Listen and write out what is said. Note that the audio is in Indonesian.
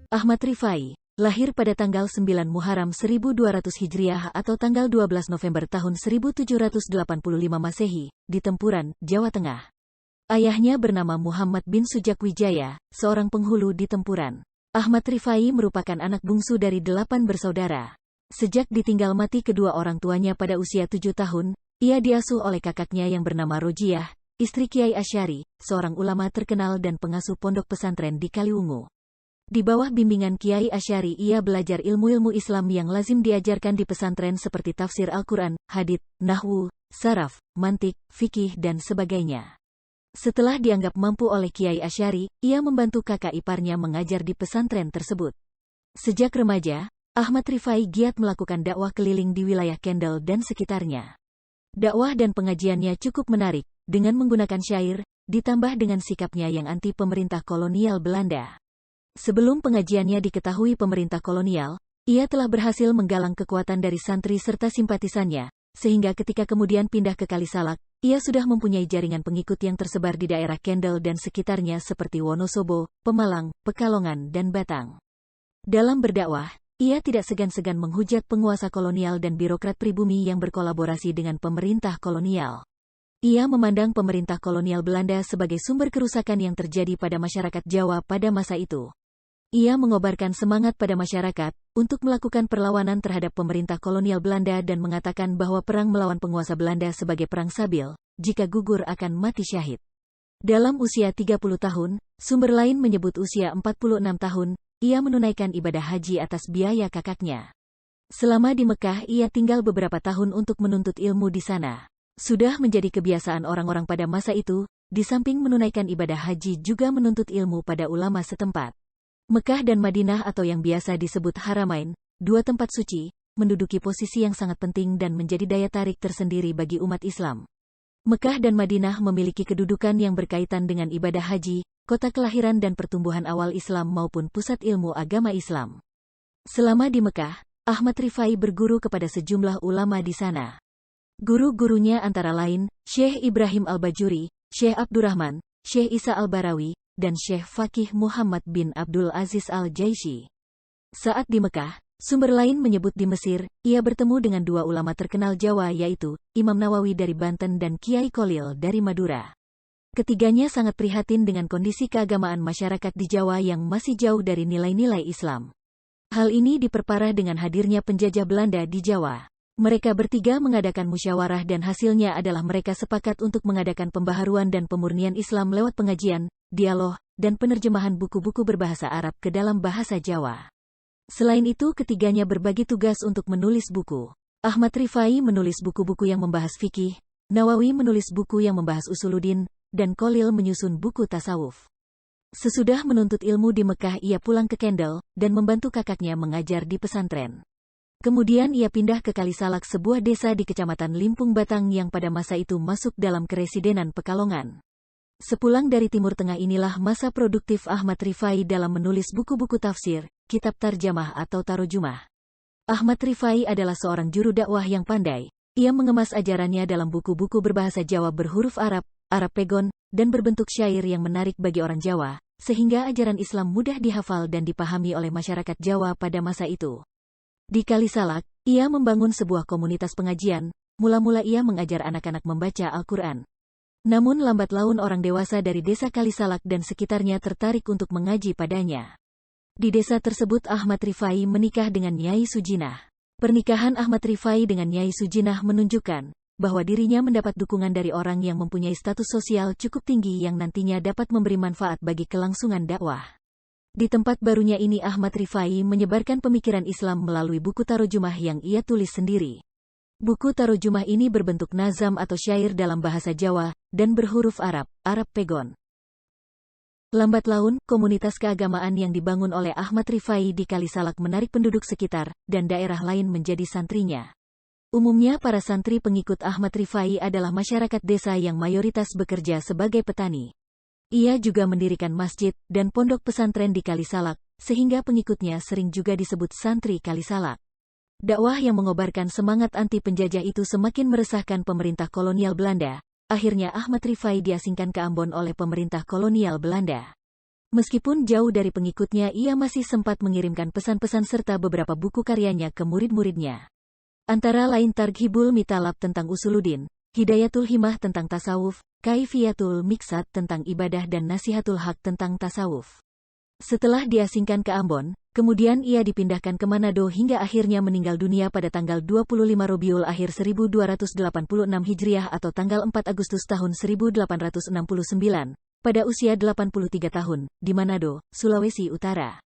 Ahmad Rifai, lahir pada tanggal 9 Muharram 1200 Hijriah atau tanggal 12 November tahun 1785 Masehi, di Tempuran, Jawa Tengah. Ayahnya bernama Muhammad bin Sujakwijaya, seorang penghulu di Tempuran. Ahmad Rifai merupakan anak bungsu dari 8 bersaudara. Sejak ditinggal mati kedua orang tuanya pada usia 7 tahun, ia diasuh oleh kakaknya yang bernama Rojiah, istri Kiai Asy'ari, seorang ulama terkenal dan pengasuh pondok pesantren di Kaliwungu. Di bawah bimbingan Kiai Asy'ari ia belajar ilmu-ilmu Islam yang lazim diajarkan di pesantren seperti tafsir Al-Quran, hadits, nahwu, saraf, mantik, fikih dan sebagainya. Setelah dianggap mampu oleh Kiai Asy'ari, ia membantu kakak iparnya mengajar di pesantren tersebut. Sejak remaja, Ahmad Rifai giat melakukan dakwah keliling di wilayah Kendal dan sekitarnya. Dakwah dan pengajiannya cukup menarik, dengan menggunakan syair, ditambah dengan sikapnya yang anti pemerintah kolonial Belanda. Sebelum pengajiannya diketahui pemerintah kolonial, ia telah berhasil menggalang kekuatan dari santri serta simpatisannya, sehingga ketika kemudian pindah ke Kalisalak, ia sudah mempunyai jaringan pengikut yang tersebar di daerah Kendal dan sekitarnya seperti Wonosobo, Pemalang, Pekalongan, dan Batang. Dalam berdakwah, ia tidak segan-segan menghujat penguasa kolonial dan birokrat pribumi yang berkolaborasi dengan pemerintah kolonial. Ia memandang pemerintah kolonial Belanda sebagai sumber kerusakan yang terjadi pada masyarakat Jawa pada masa itu. Ia mengobarkan semangat pada masyarakat untuk melakukan perlawanan terhadap pemerintah kolonial Belanda dan mengatakan bahwa perang melawan penguasa Belanda sebagai perang sabil, jika gugur akan mati syahid. Dalam usia 30 tahun, sumber lain menyebut usia 46 tahun, ia menunaikan ibadah haji atas biaya kakaknya. Selama di Mekah ia tinggal beberapa tahun untuk menuntut ilmu di sana. Sudah menjadi kebiasaan orang-orang pada masa itu, di samping menunaikan ibadah haji juga menuntut ilmu pada ulama setempat. Mekah dan Madinah atau yang biasa disebut Haramain, dua tempat suci, menduduki posisi yang sangat penting dan menjadi daya tarik tersendiri bagi umat Islam. Mekah dan Madinah memiliki kedudukan yang berkaitan dengan ibadah haji, kota kelahiran dan pertumbuhan awal Islam maupun pusat ilmu agama Islam. Selama di Mekah, Ahmad Rifai berguru kepada sejumlah ulama di sana. Guru-gurunya antara lain, Syekh Ibrahim Al-Bajuri, Syekh Abdurrahman, Syekh Isa Al-Barawi, dan Syekh Faqih Muhammad bin Abdul Aziz Al-Jaisi. Saat di Mekah, sumber lain menyebut di Mesir, ia bertemu dengan dua ulama terkenal Jawa yaitu Imam Nawawi dari Banten dan Kiai Kolil dari Madura. Ketiganya sangat prihatin dengan kondisi keagamaan masyarakat di Jawa yang masih jauh dari nilai-nilai Islam. Hal ini diperparah dengan hadirnya penjajah Belanda di Jawa. Mereka bertiga mengadakan musyawarah dan hasilnya adalah mereka sepakat untuk mengadakan pembaharuan dan pemurnian Islam lewat pengajian, dialog, dan penerjemahan buku-buku berbahasa Arab ke dalam bahasa Jawa. Selain itu ketiganya berbagi tugas untuk menulis buku. Ahmad Rifai menulis buku-buku yang membahas fikih, Nawawi menulis buku yang membahas usuluddin, dan Kolil menyusun buku tasawuf. Sesudah menuntut ilmu di Mekah ia pulang ke Kendal, dan membantu kakaknya mengajar di pesantren. Kemudian ia pindah ke Kalisalak sebuah desa di Kecamatan Limpung Batang yang pada masa itu masuk dalam Keresidenan Pekalongan. Sepulang dari Timur Tengah inilah masa produktif Ahmad Rifai dalam menulis buku-buku tafsir, kitab tarjamah atau tarojumah. Ahmad Rifai adalah seorang juru dakwah yang pandai. Ia mengemas ajarannya dalam buku-buku berbahasa Jawa berhuruf Arab, Arab Pegon, dan berbentuk syair yang menarik bagi orang Jawa, sehingga ajaran Islam mudah dihafal dan dipahami oleh masyarakat Jawa pada masa itu. Di Kalisalak, ia membangun sebuah komunitas pengajian. Mula-mula ia mengajar anak-anak membaca Al-Quran. Namun lambat laun orang dewasa dari desa Kalisalak dan sekitarnya tertarik untuk mengaji padanya. Di desa tersebut Ahmad Rifai menikah dengan Nyai Sujinah. Pernikahan Ahmad Rifai dengan Nyai Sujinah menunjukkan bahwa dirinya mendapat dukungan dari orang yang mempunyai status sosial cukup tinggi yang nantinya dapat memberi manfaat bagi kelangsungan dakwah. Di tempat barunya ini Ahmad Rifai menyebarkan pemikiran Islam melalui buku tarojumah yang ia tulis sendiri. Buku tarojumah ini berbentuk nazam atau syair dalam bahasa Jawa, dan berhuruf Arab, Arab Pegon. Lambat laun, komunitas keagamaan yang dibangun oleh Ahmad Rifai di Kalisalak menarik penduduk sekitar, dan daerah lain menjadi santrinya. Umumnya para santri pengikut Ahmad Rifai adalah masyarakat desa yang mayoritas bekerja sebagai petani. Ia juga mendirikan masjid dan pondok pesantren di Kalisalak, sehingga pengikutnya sering juga disebut santri Kalisalak. Dakwah yang mengobarkan semangat anti penjajah itu semakin meresahkan pemerintah kolonial Belanda. Akhirnya Ahmad Rifai diasingkan ke Ambon oleh pemerintah kolonial Belanda. Meskipun jauh dari pengikutnya, ia masih sempat mengirimkan pesan-pesan serta beberapa buku karyanya ke murid-muridnya. Antara lain Targhibul Mitalab tentang Usuluddin, Hidayatul Himah tentang tasawuf, Kaifiyatul Miqsad tentang ibadah dan Nasihatul Haq tentang tasawuf. Setelah diasingkan ke Ambon, kemudian ia dipindahkan ke Manado hingga akhirnya meninggal dunia pada tanggal 25 Rabiul Akhir 1286 Hijriah atau tanggal 4 Agustus tahun 1869, pada usia 83 tahun, di Manado, Sulawesi Utara.